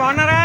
బాగున్నారా?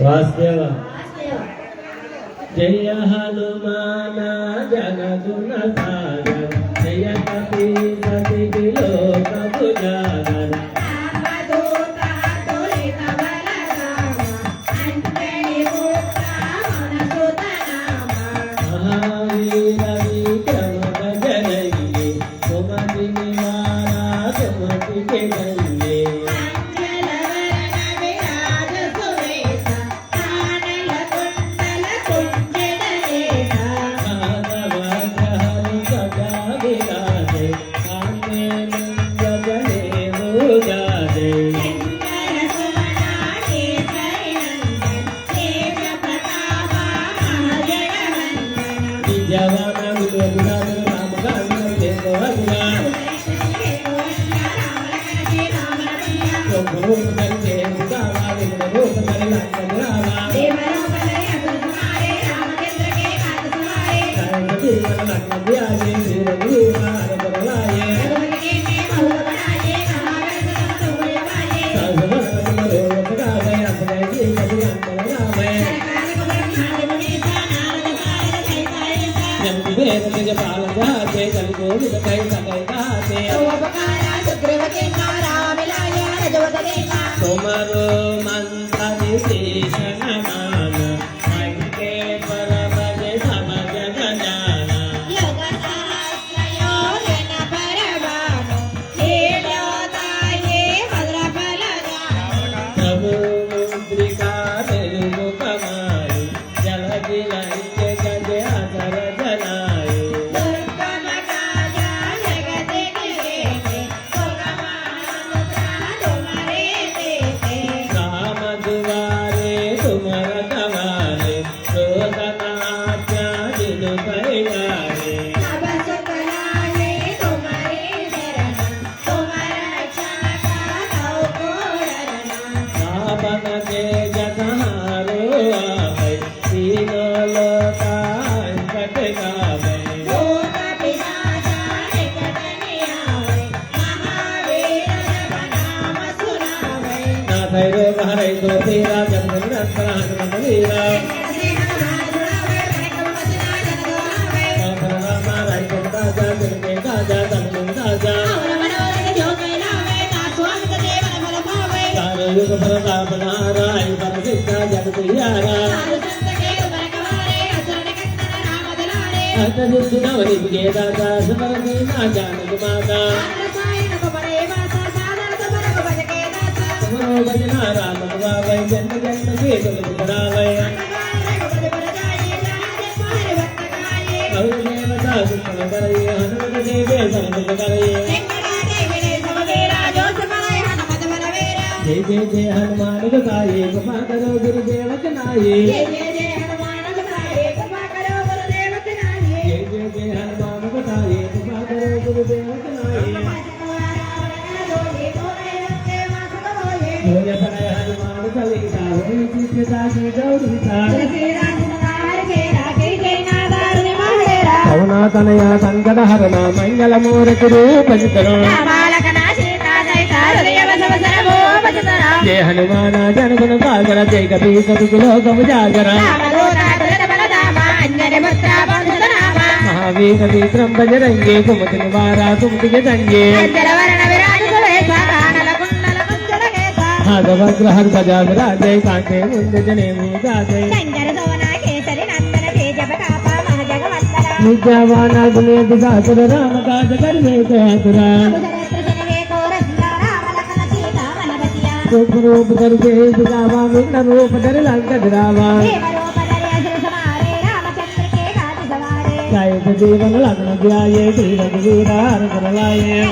वासुदेव जय हनुमान जगदुन सागर जय कपीसति लोक उजागर महावीर विक्रम बजरंगी सुमति निवारा सुमति के गंगे तुम्हारो मंत्र विशेषण मान के पर बज सब जग जाना प्रभु मुद्रिका तेलुगु कमाई जल गिलाई के गज आदर जनाई भजना राम गावै जन्म जन्म के दुख करावै और देवता सुख करई हनुमत देवे सर्व करई जय जय जय हनुमान बताये कृपा करो गुरुदेव चनाये जय जय जय हनुमान बताये कृपा करो गुरुदेव चनाये जय जय जय हनुमान बताये कृपा करो गुरुदेव चनाये होय पड़े हनुमान चालीसा होय सीता की गौरीसा श्री राम कुमार के राखे जय नादार महारा पवना तनया संकट हरना मंगल मूर्ति रूप चित्रो जय हनुमान जन गुण सागर जय कपी लोकम जागर महावीर विक्रम बजरंगे कुमति निवारा कुमति के संगे भागवत ध्वजा विराजय कांते मुंद जने जाते विद्यावान गुणे दिगासुर राम काज करने को आतुरा रूप करके दिखावा विघ्न रूप धर लंक धरावा चाहे तो जीवन लग्न ध्याये श्री रघुवीरा हर कर लाये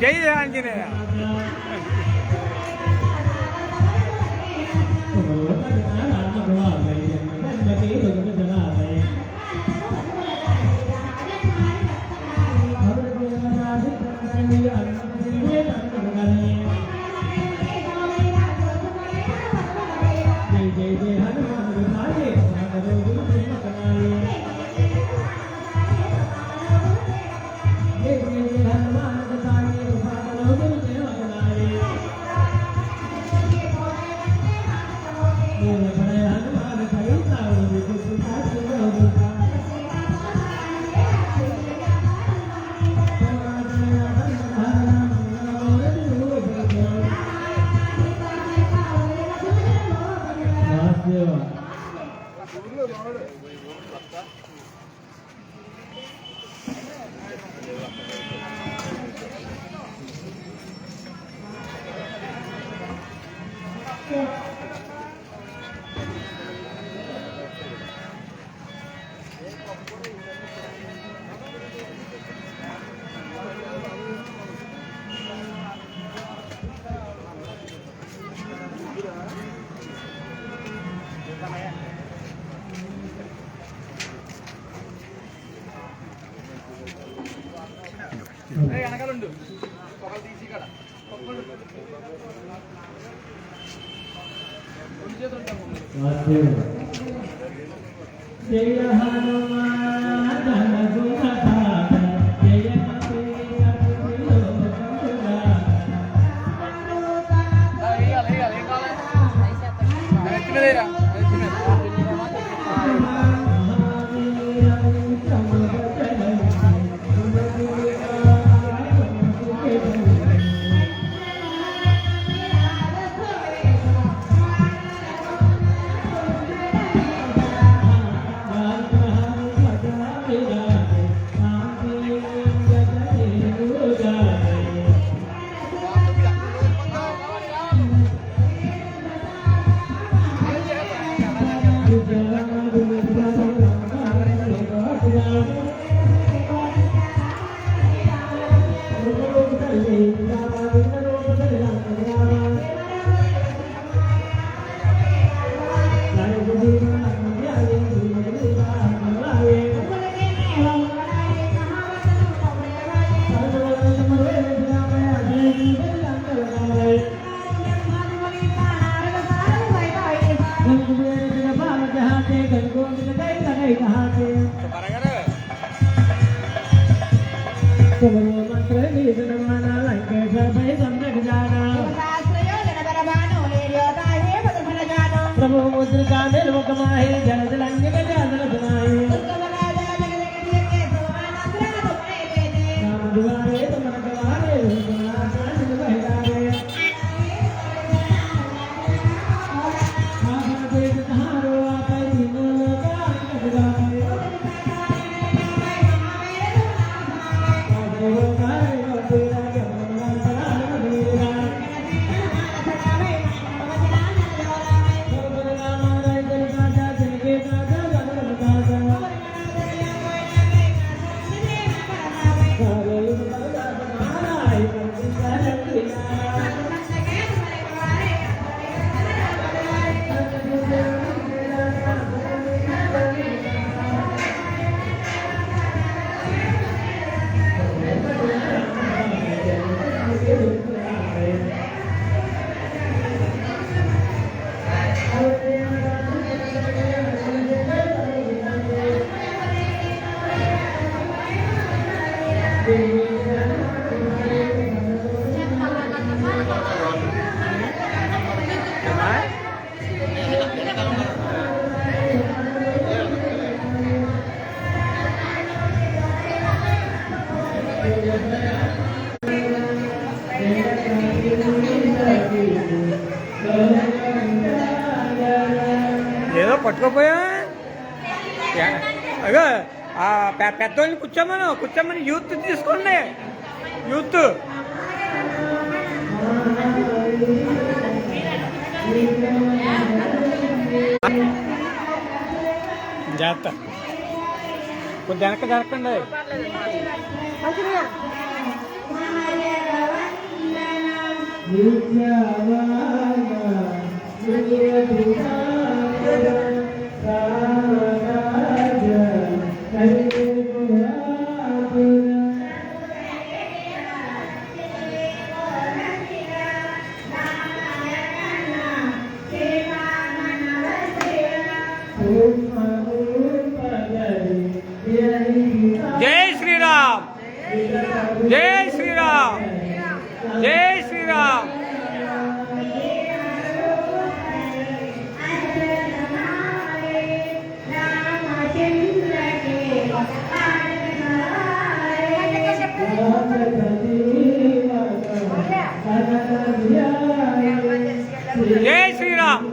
जय आंजनेय जय हनुमान धन गुण धाम जय संकोचितकै तकै कहाते तुम्हारो मंत्र निधन माना लंकेश भय सम्यक जाना प्रभु मुद्रिका निर्मुख माहे जल जलंग जल सुनाए राम दुआरे तुम रखवारे ఏదో పట్టుకోపోయా అగో ఆ పెద్దోళ్ళని కూర్చోమని యూత్ తీసుకోండి యూత్ జాగ్రత్త కొద్ది వెనక జరగండి జై శ్రీరామ్ జై శ్రీరామ్ జై శ్రీరామ్ జై శ్రీరామ్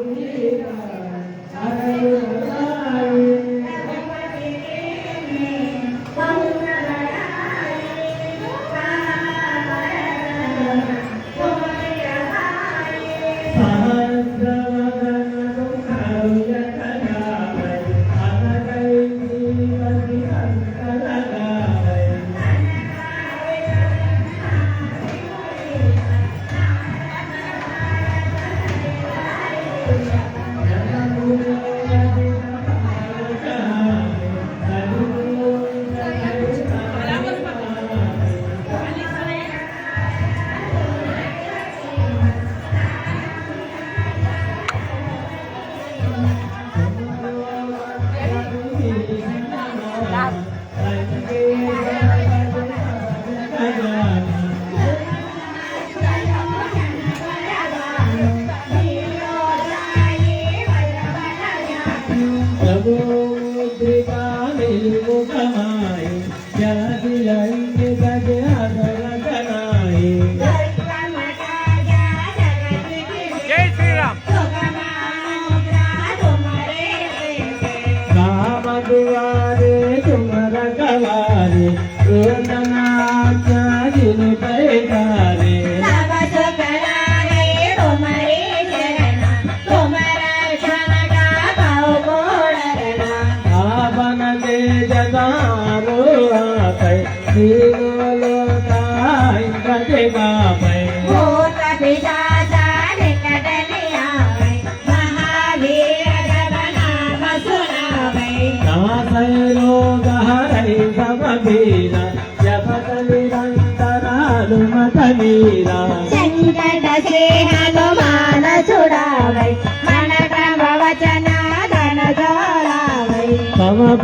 संकट से हनुमान छुड़ावे मन क्रम वचन धन जोड़ा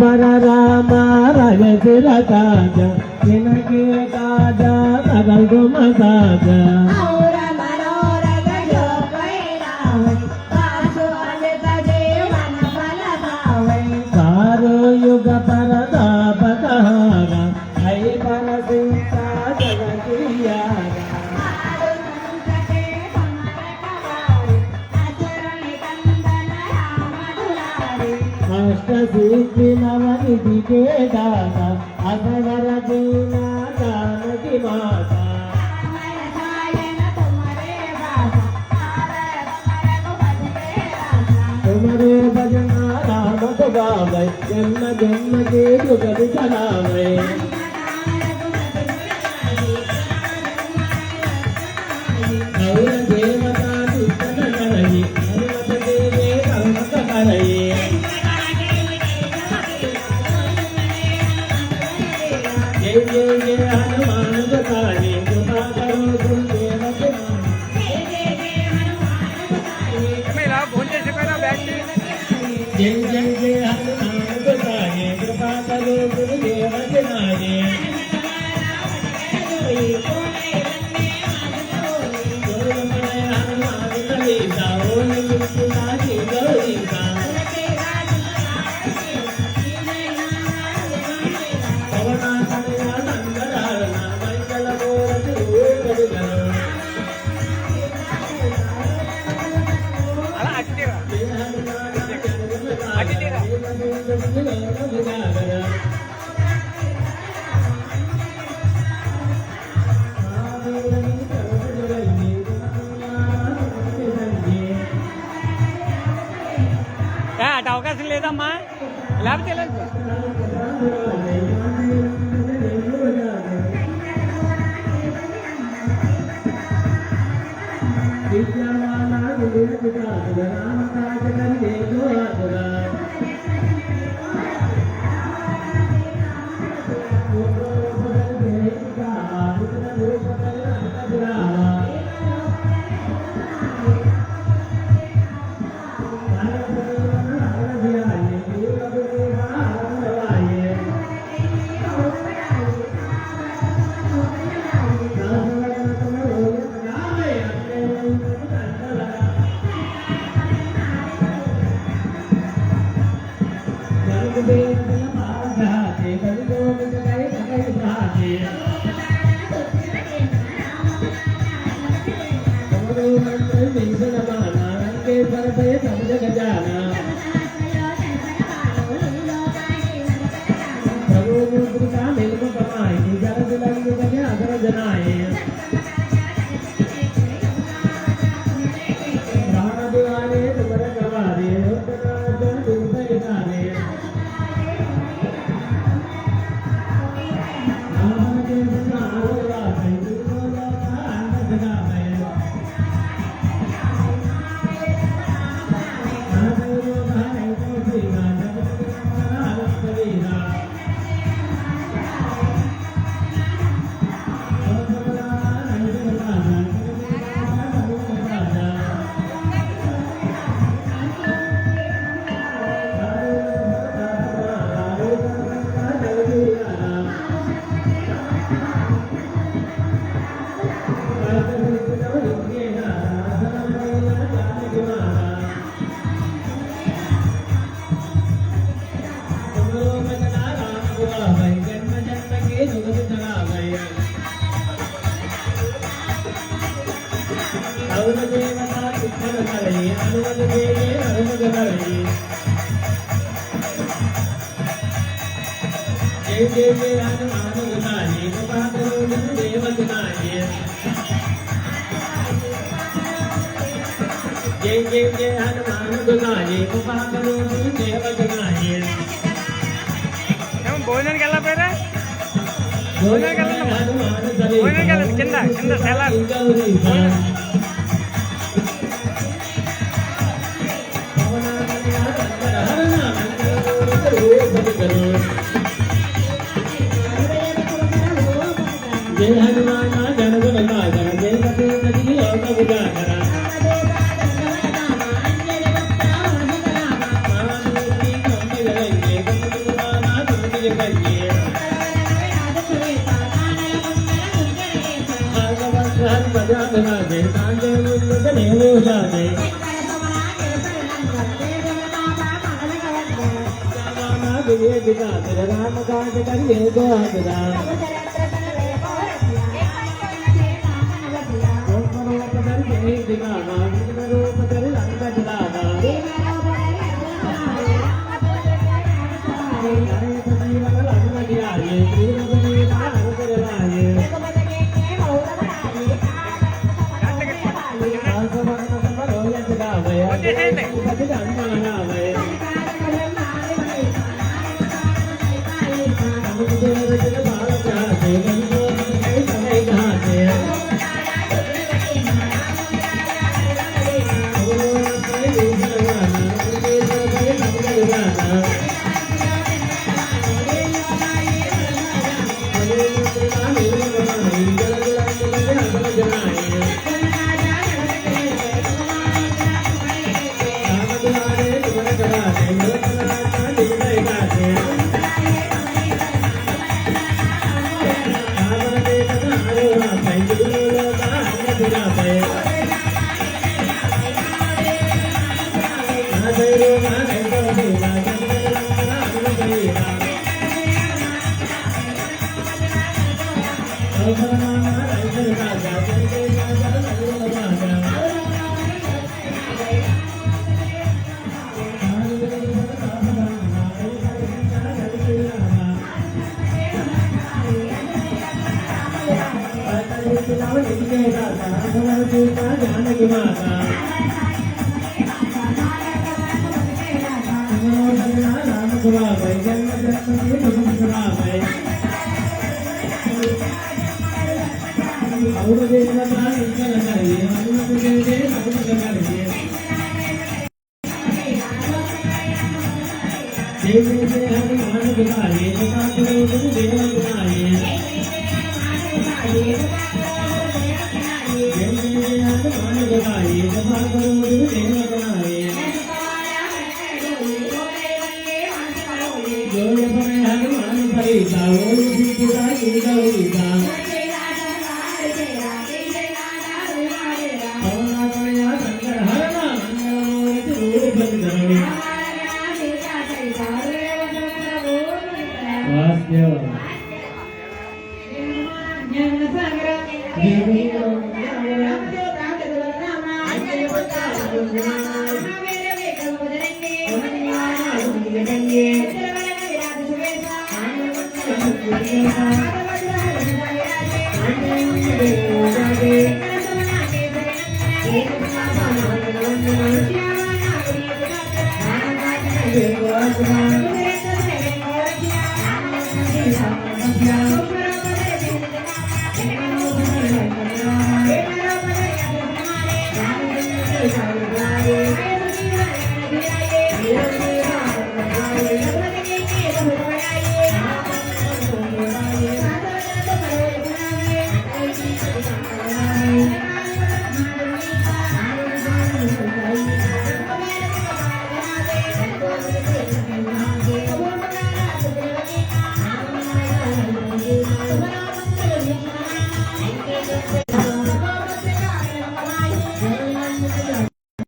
पर राम राजसिर ताजा जिनके ताजा सगल तुम साजा और मनोरथ जो कैलावै पासो अमित जीवन फल भावै सारो युग पर ताप कहारा ऐ पर सीता जगत यारा मारु संकटे समर कवारे असुर निकंदन राम दुलारे अष्ट सिद्धि नवनिधि के दाता असवर दीना जानकी माता रामय सायन तुम्हारे वासा आदर कमर को भजते रासा तुम्हारे भजना राम को गावे जन्म जन्म के दुख बिसरावे और देवता चित्तन करही हनुमत देवे कर्मत करही जय जय जय हनुमान बताए कृपा करो गुरुदेव के ఇలా ఫోన్ చేసి పోయినా బ్యాగ్ जय जय जय हनुमान बताए कृपा करो गुरुदेव के नारे हनुमान कलीसा ओम मुक्तिदासी गौरीसा पवना कन्या नंदधारणा मंगल मूर्ति रूप धरो అలా అట్టిరా అటు అవకాశం లేదమ్మా లేకపోతే లేదు जय जय जय हनुमान गुसाई कृपा करो गुरुदेव गुनाई जय जय जय हनुमान गुसाई कृपा करो गुरुदेव गुनाई ఏమో భోజనానికి వెళ్ళకపోయారా हनुमान सभी కింద సెలార్ जय हनुमान जन गुण सागर जय कपी नदी लोक उजागरा महामूर्ति कौन जगन्य देव जाते रामा विजय विकास राम काज करिए गोदा रूप धर जय दिगावा रूप धर रंग जलावा हरे सजीव लग जाए श्री नाम कर लाए जानकी माता राम गुलाबाई जन्म गुलाबाई और देवता करिए हनुमत दे करिए देव से हनुमान बुलाइए कृपा करो गुरुदेव बुलाइए हनुमान बुलाइए कृपा करो गुरुदेव बुलाइए जो हनुमान परिता वो सीता गीता उड़ीता Thank you.